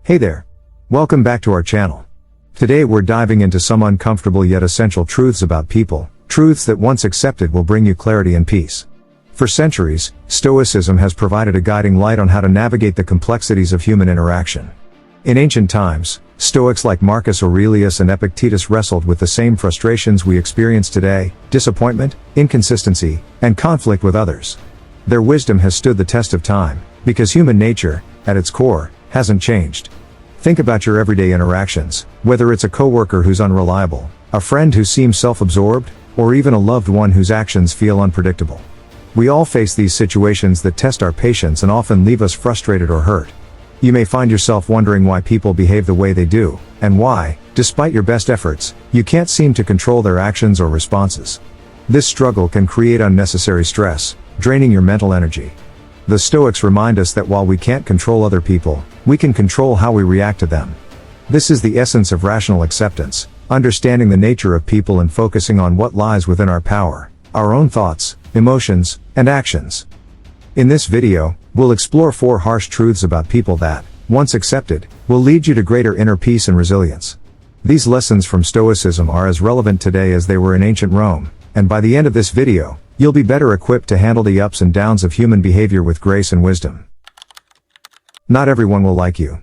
Hey there. Welcome back to our channel. Today we're diving into some uncomfortable yet essential truths about people, truths that once accepted will bring you clarity and peace. For centuries, Stoicism has provided a guiding light on how to navigate the complexities of human interaction. In ancient times, Stoics like Marcus Aurelius and Epictetus wrestled with the same frustrations we experience today: disappointment, inconsistency, and conflict with others. Their wisdom has stood the test of time, because human nature, at its core, hasn't changed. Think about your everyday interactions, whether it's a coworker who's unreliable, a friend who seems self-absorbed, or even a loved one whose actions feel unpredictable. We all face these situations that test our patience and often leave us frustrated or hurt. You may find yourself wondering why people behave the way they do, and why, despite your best efforts, you can't seem to control their actions or responses. This struggle can create unnecessary stress, draining your mental energy. The Stoics remind us that while we can't control other people, we can control how we react to them. This is the essence of rational acceptance, understanding the nature of people and focusing on what lies within our power, our own thoughts, emotions, and actions. In this video, we'll explore 4 harsh truths about people that, once accepted, will lead you to greater inner peace and resilience. These lessons from Stoicism are as relevant today as they were in ancient Rome, and by the end of this video, you'll be better equipped to handle the ups and downs of human behavior with grace and wisdom. Not everyone will like you.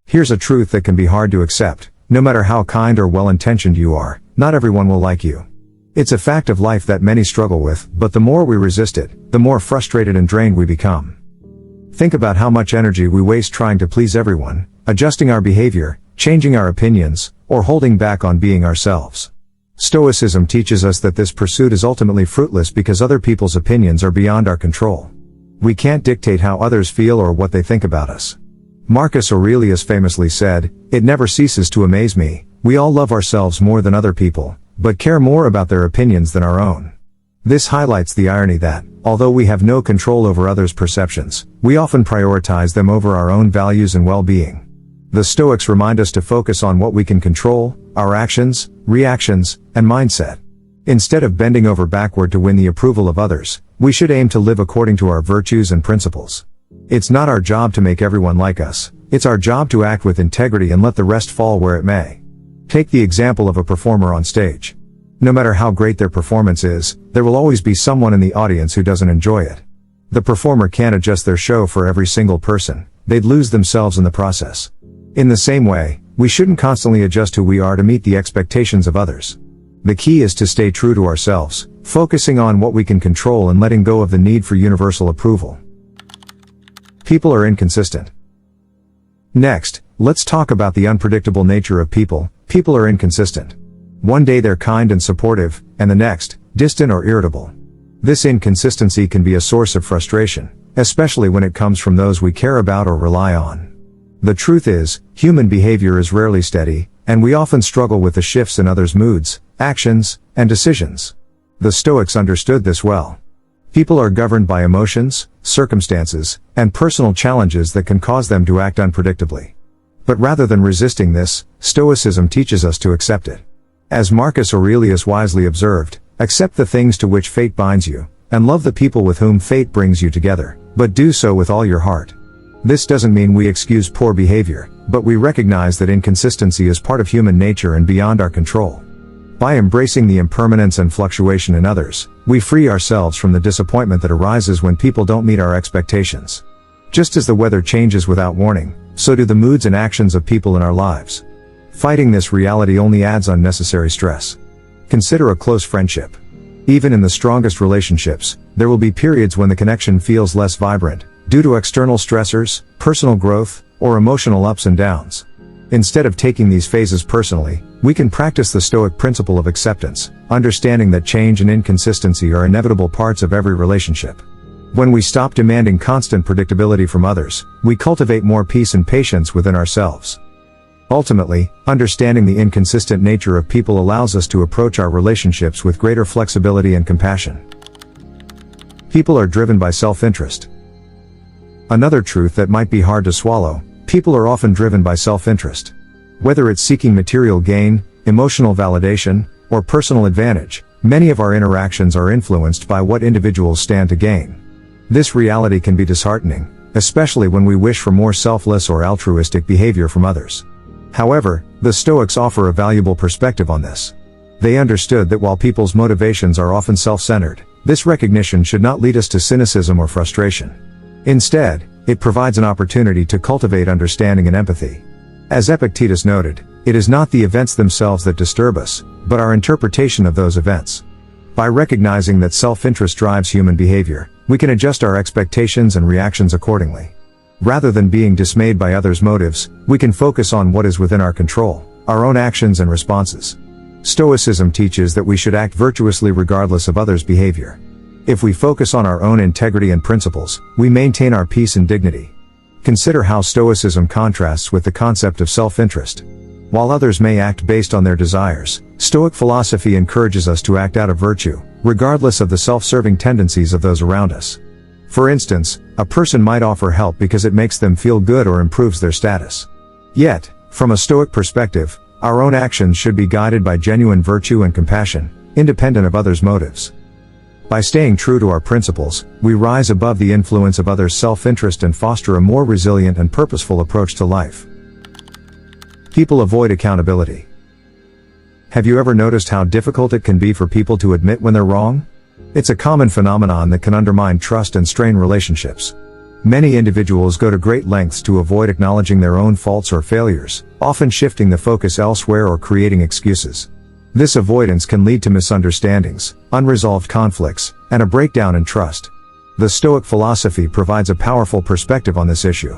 Here's a truth that can be hard to accept: no matter how kind or well-intentioned you are, not everyone will like you. It's a fact of life that many struggle with, but the more we resist it, the more frustrated and drained we become. Think about how much energy we waste trying to please everyone, adjusting our behavior, changing our opinions, or holding back on being ourselves. Stoicism teaches us that this pursuit is ultimately fruitless because other people's opinions are beyond our control. We can't dictate how others feel or what they think about us. Marcus Aurelius famously said, "It never ceases to amaze me, we all love ourselves more than other people, but care more about their opinions than our own." This highlights the irony that, although we have no control over others' perceptions, we often prioritize them over our own values and well-being. The Stoics remind us to focus on what we can control: our actions, reactions, and mindset. Instead of bending over backward to win the approval of others, we should aim to live according to our virtues and principles. It's not our job to make everyone like us, it's our job to act with integrity and let the rest fall where it may. Take the example of a performer on stage. No matter how great their performance is, there will always be someone in the audience who doesn't enjoy it. The performer can't adjust their show for every single person, they'd lose themselves in the process. In the same way, we shouldn't constantly adjust who we are to meet the expectations of others. The key is to stay true to ourselves, focusing on what we can control and letting go of the need for universal approval. People are inconsistent. Next, let's talk about the unpredictable nature of people. People are inconsistent. One day they're kind and supportive, and the next, distant or irritable. This inconsistency can be a source of frustration, especially when it comes from those we care about or rely on. The truth is, human behavior is rarely steady, and we often struggle with the shifts in others' moods, actions, and decisions. The Stoics understood this well. People are governed by emotions, circumstances, and personal challenges that can cause them to act unpredictably. But rather than resisting this, Stoicism teaches us to accept it. As Marcus Aurelius wisely observed, accept the things to which fate binds you, and love the people with whom fate brings you together, but do so with all your heart. This doesn't mean we excuse poor behavior, but we recognize that inconsistency is part of human nature and beyond our control. By embracing the impermanence and fluctuation in others, we free ourselves from the disappointment that arises when people don't meet our expectations. Just as the weather changes without warning, so do the moods and actions of people in our lives. Fighting this reality only adds unnecessary stress. Consider a close friendship. Even in the strongest relationships, there will be periods when the connection feels less vibrant, due to external stressors, personal growth, or emotional ups and downs. Instead of taking these phases personally, we can practice the Stoic principle of acceptance, understanding that change and inconsistency are inevitable parts of every relationship. When we stop demanding constant predictability from others, we cultivate more peace and patience within ourselves. Ultimately, understanding the inconsistent nature of people allows us to approach our relationships with greater flexibility and compassion. People are driven by self-interest. Another truth that might be hard to swallow: people are often driven by self-interest. Whether it's seeking material gain, emotional validation, or personal advantage, many of our interactions are influenced by what individuals stand to gain. This reality can be disheartening, especially when we wish for more selfless or altruistic behavior from others. However, the Stoics offer a valuable perspective on this. They understood that while people's motivations are often self-centered, this recognition should not lead us to cynicism or frustration. Instead, it provides an opportunity to cultivate understanding and empathy. As Epictetus noted, it is not the events themselves that disturb us, but our interpretation of those events. By recognizing that self-interest drives human behavior, we can adjust our expectations and reactions accordingly. Rather than being dismayed by others' motives, we can focus on what is within our control, our own actions and responses. Stoicism teaches that we should act virtuously regardless of others' behavior. If we focus on our own integrity and principles, we maintain our peace and dignity. Consider how Stoicism contrasts with the concept of self-interest. While others may act based on their desires, Stoic philosophy encourages us to act out of virtue, regardless of the self-serving tendencies of those around us. For instance, a person might offer help because it makes them feel good or improves their status. Yet, from a Stoic perspective, our own actions should be guided by genuine virtue and compassion, independent of others' motives. By staying true to our principles, we rise above the influence of others' self-interest and foster a more resilient and purposeful approach to life. People avoid accountability. Have you ever noticed how difficult it can be for people to admit when they're wrong? It's a common phenomenon that can undermine trust and strain relationships. Many individuals go to great lengths to avoid acknowledging their own faults or failures, often shifting the focus elsewhere or creating excuses. This avoidance can lead to misunderstandings, unresolved conflicts, and a breakdown in trust. The Stoic philosophy provides a powerful perspective on this issue.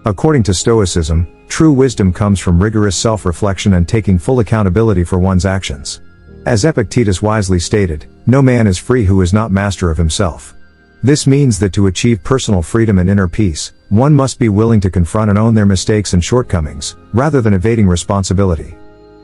According to Stoicism, true wisdom comes from rigorous self-reflection and taking full accountability for one's actions. As Epictetus wisely stated, no man is free who is not master of himself. This means that to achieve personal freedom and inner peace, one must be willing to confront and own their mistakes and shortcomings, rather than evading responsibility.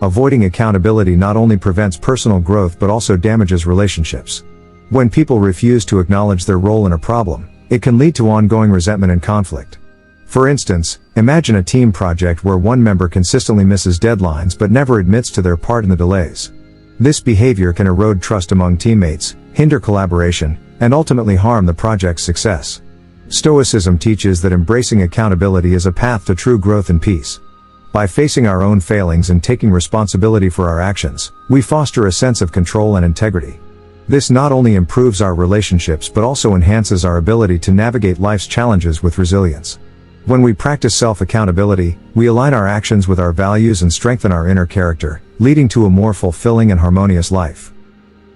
Avoiding accountability not only prevents personal growth but also damages relationships. When people refuse to acknowledge their role in a problem, it can lead to ongoing resentment and conflict. For instance, imagine a team project where one member consistently misses deadlines but never admits to their part in the delays. This behavior can erode trust among teammates, hinder collaboration, and ultimately harm the project's success. Stoicism teaches that embracing accountability is a path to true growth and peace. By facing our own failings and taking responsibility for our actions, we foster a sense of control and integrity. This not only improves our relationships but also enhances our ability to navigate life's challenges with resilience. When we practice self-accountability, we align our actions with our values and strengthen our inner character, leading to a more fulfilling and harmonious life.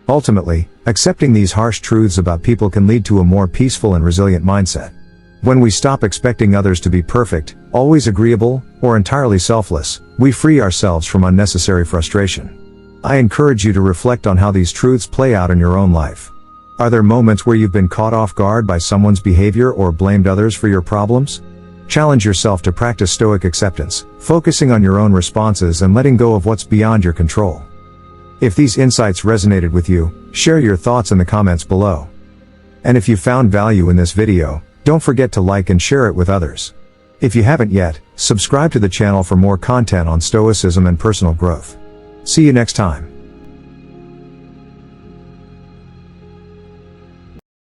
Ultimately, accepting these harsh truths about people can lead to a more peaceful and resilient mindset. When we stop expecting others to be perfect, always agreeable, or entirely selfless, we free ourselves from unnecessary frustration. I encourage you to reflect on how these truths play out in your own life. Are there moments where you've been caught off guard by someone's behavior or blamed others for your problems? Challenge yourself to practice Stoic acceptance, focusing on your own responses and letting go of what's beyond your control. If these insights resonated with you, share your thoughts in the comments below. And if you found value in this video, don't forget to like and share it with others. If you haven't yet, subscribe to the channel for more content on Stoicism and personal growth. See you next time.